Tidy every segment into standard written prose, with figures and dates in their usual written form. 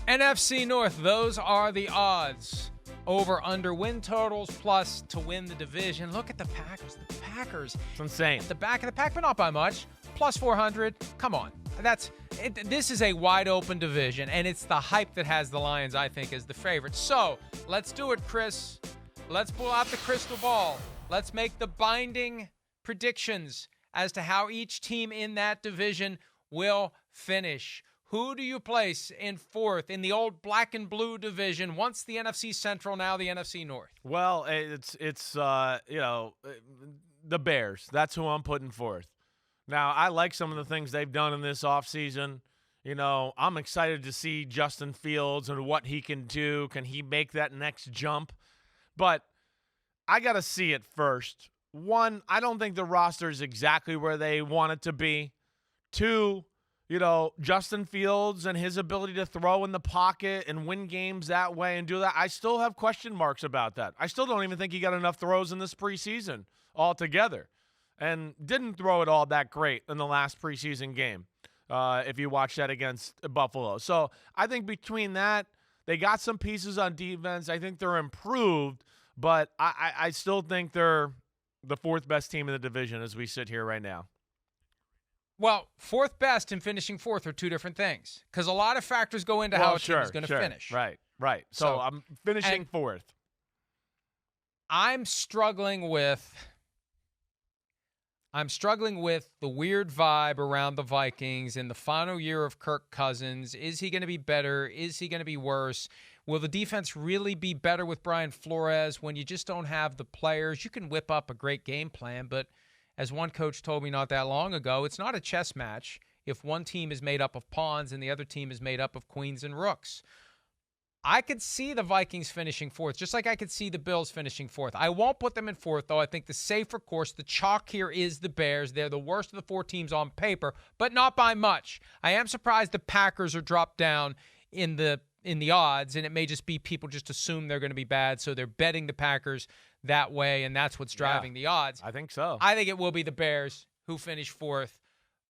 NFC North, those are the odds. Over under win totals plus to win the division. Look at the Packers. The Packers. It's insane. At the back of the pack, but not by much. Plus 400. Come on. This is a wide open division, and it's the hype that has the Lions, I think, as the favorite. So let's do it, Chris. Let's pull out the crystal ball. Let's make the binding predictions as to how each team in that division will finish. Who do you place in fourth in the old black and blue division? Once the NFC Central, now the NFC North. Well, it's the Bears. That's who I'm putting fourth. Now, I like some of the things they've done in this offseason. I'm excited to see Justin Fields and what he can do. Can he make that next jump? But I got to see it first. One, I don't think the roster is exactly where they want it to be. Two, Justin Fields and his ability to throw in the pocket and win games that way and do that, I still have question marks about that. I still don't even think he got enough throws in this preseason altogether and didn't throw it all that great in the last preseason game if you watch that against Buffalo. So I think between that, they got some pieces on defense. I think they're improved, but I still think they're the fourth best team in the division as we sit here right now. Well, fourth best and finishing fourth are two different things because a lot of factors go into how a team is going to finish. Right. So I'm finishing fourth. I'm struggling with the weird vibe around the Vikings in the final year of Kirk Cousins. Is he going to be better? Is he going to be worse? Will the defense really be better with Brian Flores when you just don't have the players? You can whip up a great game plan, but as one coach told me not that long ago, it's not a chess match if one team is made up of pawns and the other team is made up of queens and rooks. I could see the Vikings finishing fourth, just like I could see the Bills finishing fourth. I won't put them in fourth, though. I think the safer course, the chalk here is the Bears. They're the worst of the four teams on paper, but not by much. I am surprised the Packers are dropped down in the odds, and it may just be people just assume they're going to be bad, so they're betting the Packers that way, and that's what's driving the odds. I think so. I think it will be the Bears who finish fourth,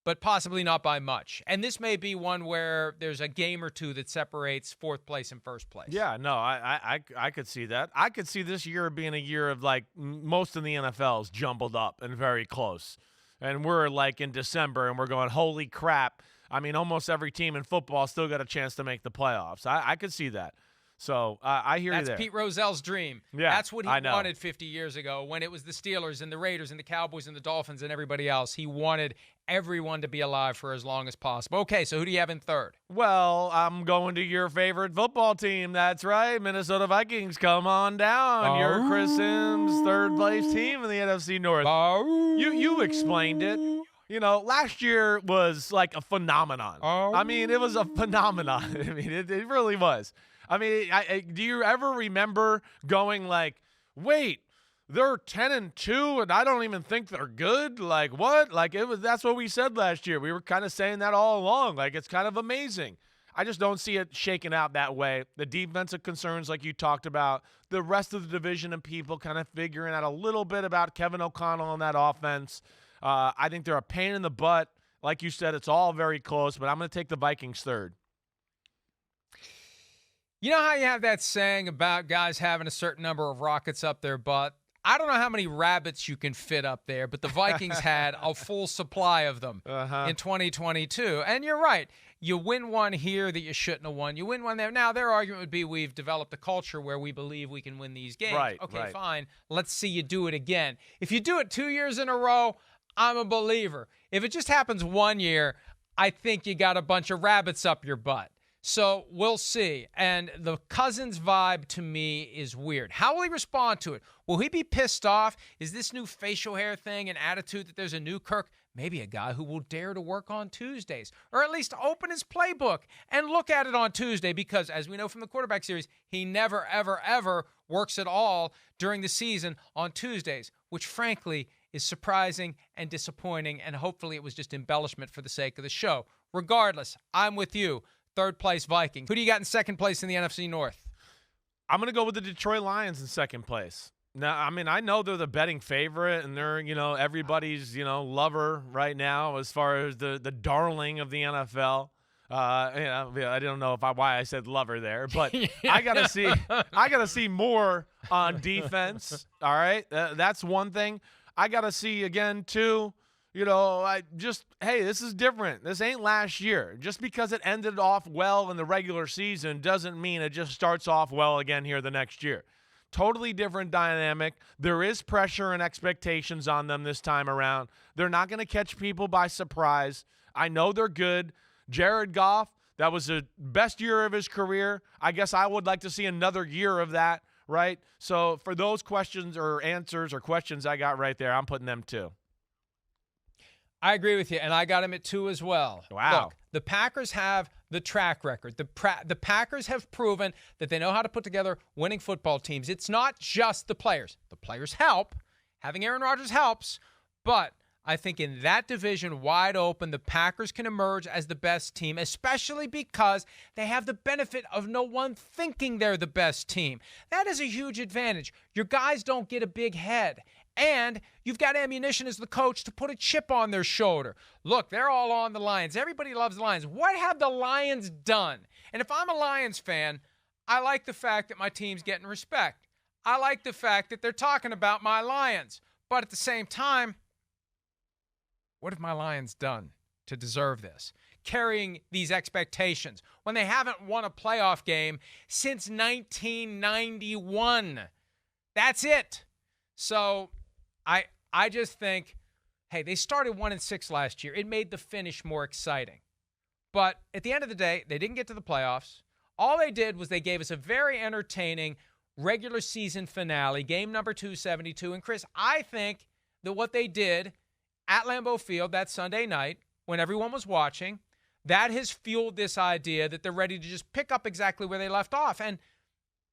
but possibly not by much. And this may be one where there's a game or two that separates fourth place and first place. Yeah, no, I could see that. I could see this year being a year of like most of the NFL's jumbled up and very close. And we're like in December and we're going, holy crap. I mean, almost every team in football still got a chance to make the playoffs. I could see that. So I hear you there. That's Pete Rozell's dream. Yeah, that's what he wanted 50 years ago when it was the Steelers and the Raiders and the Cowboys and the Dolphins and everybody else. He wanted everyone to be alive for as long as possible. Okay, so who do you have in third? Well, I'm going to your favorite football team. That's right, Minnesota Vikings. Come on down. Your Chris Simms, third place team in the NFC North. You explained it. Last year was like a phenomenon. I mean, it was a phenomenon. I mean, it really was. I mean, do you ever remember going like, wait, they're 10-2 and I don't even think they're good? Like what? Like that's what we said last year. We were kind of saying that all along. Like it's kind of amazing. I just don't see it shaking out that way. The defensive concerns like you talked about, the rest of the division and people kind of figuring out a little bit about Kevin O'Connell and that offense. I think they're a pain in the butt. Like you said, it's all very close, but I'm going to take the Vikings third. You know how you have that saying about guys having a certain number of rockets up their butt? I don't know how many rabbits you can fit up there, but the Vikings had a full supply of them in 2022. And you're right. You win one here that you shouldn't have won. You win one there. Now, their argument would be we've developed a culture where we believe we can win these games. Right, okay, fine. Let's see you do it again. If you do it 2 years in a row, I'm a believer. If it just happens 1 year, I think you got a bunch of rabbits up your butt. So we'll see. And the Cousins vibe to me is weird. How will he respond to it? Will he be pissed off? Is this new facial hair thing an attitude that there's a new Kirk? Maybe a guy who will dare to work on Tuesdays, or at least open his playbook and look at it on Tuesday because, as we know from the quarterback series, he never, ever, ever works at all during the season on Tuesdays, which frankly is surprising and disappointing, and hopefully it was just embellishment for the sake of the show. Regardless, I'm with you. Third place Vikings. Who do you got in second place in the NFC North? I'm going to go with the Detroit Lions in second place. Now, I mean, I know they're the betting favorite, and they're, everybody's, lover right now as far as the darling of the NFL. I don't know why I said lover there, but I gotta see more on defense. All right, that's one thing. I gotta see again too. Hey, this is different. This ain't last year. Just because it ended off well in the regular season doesn't mean it just starts off well again here the next year. Totally different dynamic. There is pressure and expectations on them this time around. They're not going to catch people by surprise. I know they're good. Jared Goff, that was the best year of his career. I guess I would like to see another year of that, right? So for those questions or answers or questions I got right there, I'm putting them 2. I agree with you, and I got him at 2 as well. Wow. Look, the Packers have the track record. The Packers have proven that they know how to put together winning football teams. It's not just the players. The players help. Having Aaron Rodgers helps. But I think in that division, wide open, the Packers can emerge as the best team, especially because they have the benefit of no one thinking they're the best team. That is a huge advantage. Your guys don't get a big head. And you've got ammunition as the coach to put a chip on their shoulder. Look, they're all on the Lions. Everybody loves the Lions. What have the Lions done? And if I'm a Lions fan, I like the fact that my team's getting respect. I like the fact that they're talking about my Lions. But at the same time, what have my Lions done to deserve this? Carrying these expectations when they haven't won a playoff game since 1991. That's it. So I just think, hey, they started 1-6 last year. It made the finish more exciting. But at the end of the day, they didn't get to the playoffs. All they did was they gave us a very entertaining regular season finale, game number 272. And Chris, I think that what they did at Lambeau Field that Sunday night when everyone was watching, that has fueled this idea that they're ready to just pick up exactly where they left off. And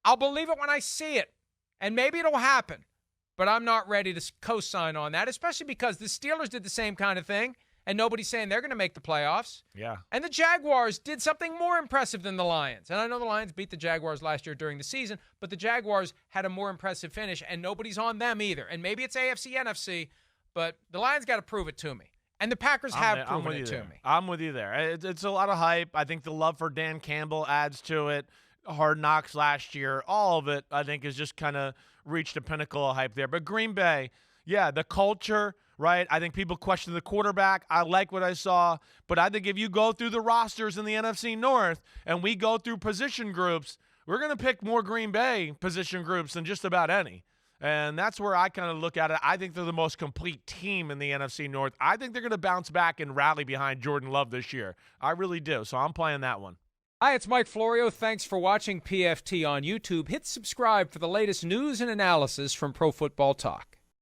I'll believe it when I see it. And maybe it'll happen. But I'm not ready to co-sign on that, especially because the Steelers did the same kind of thing, and nobody's saying they're going to make the playoffs. Yeah. And the Jaguars did something more impressive than the Lions. And I know the Lions beat the Jaguars last year during the season, but the Jaguars had a more impressive finish, and nobody's on them either. And maybe it's AFC, NFC, but the Lions got to prove it to me. And the Packers have proven it to me. I'm with you there. It's a lot of hype. I think the love for Dan Campbell adds to it. Hard Knocks last year, all of it, I think, has just kind of reached a pinnacle of hype there. But Green Bay, yeah, the culture, right? I think people question the quarterback. I like what I saw. But I think if you go through the rosters in the NFC North and we go through position groups, we're going to pick more Green Bay position groups than just about any. And that's where I kind of look at it. I think they're the most complete team in the NFC North. I think they're going to bounce back and rally behind Jordan Love this year. I really do. So I'm playing that one. Hi, it's Mike Florio. Thanks for watching PFT on YouTube. Hit subscribe for the latest news and analysis from Pro Football Talk.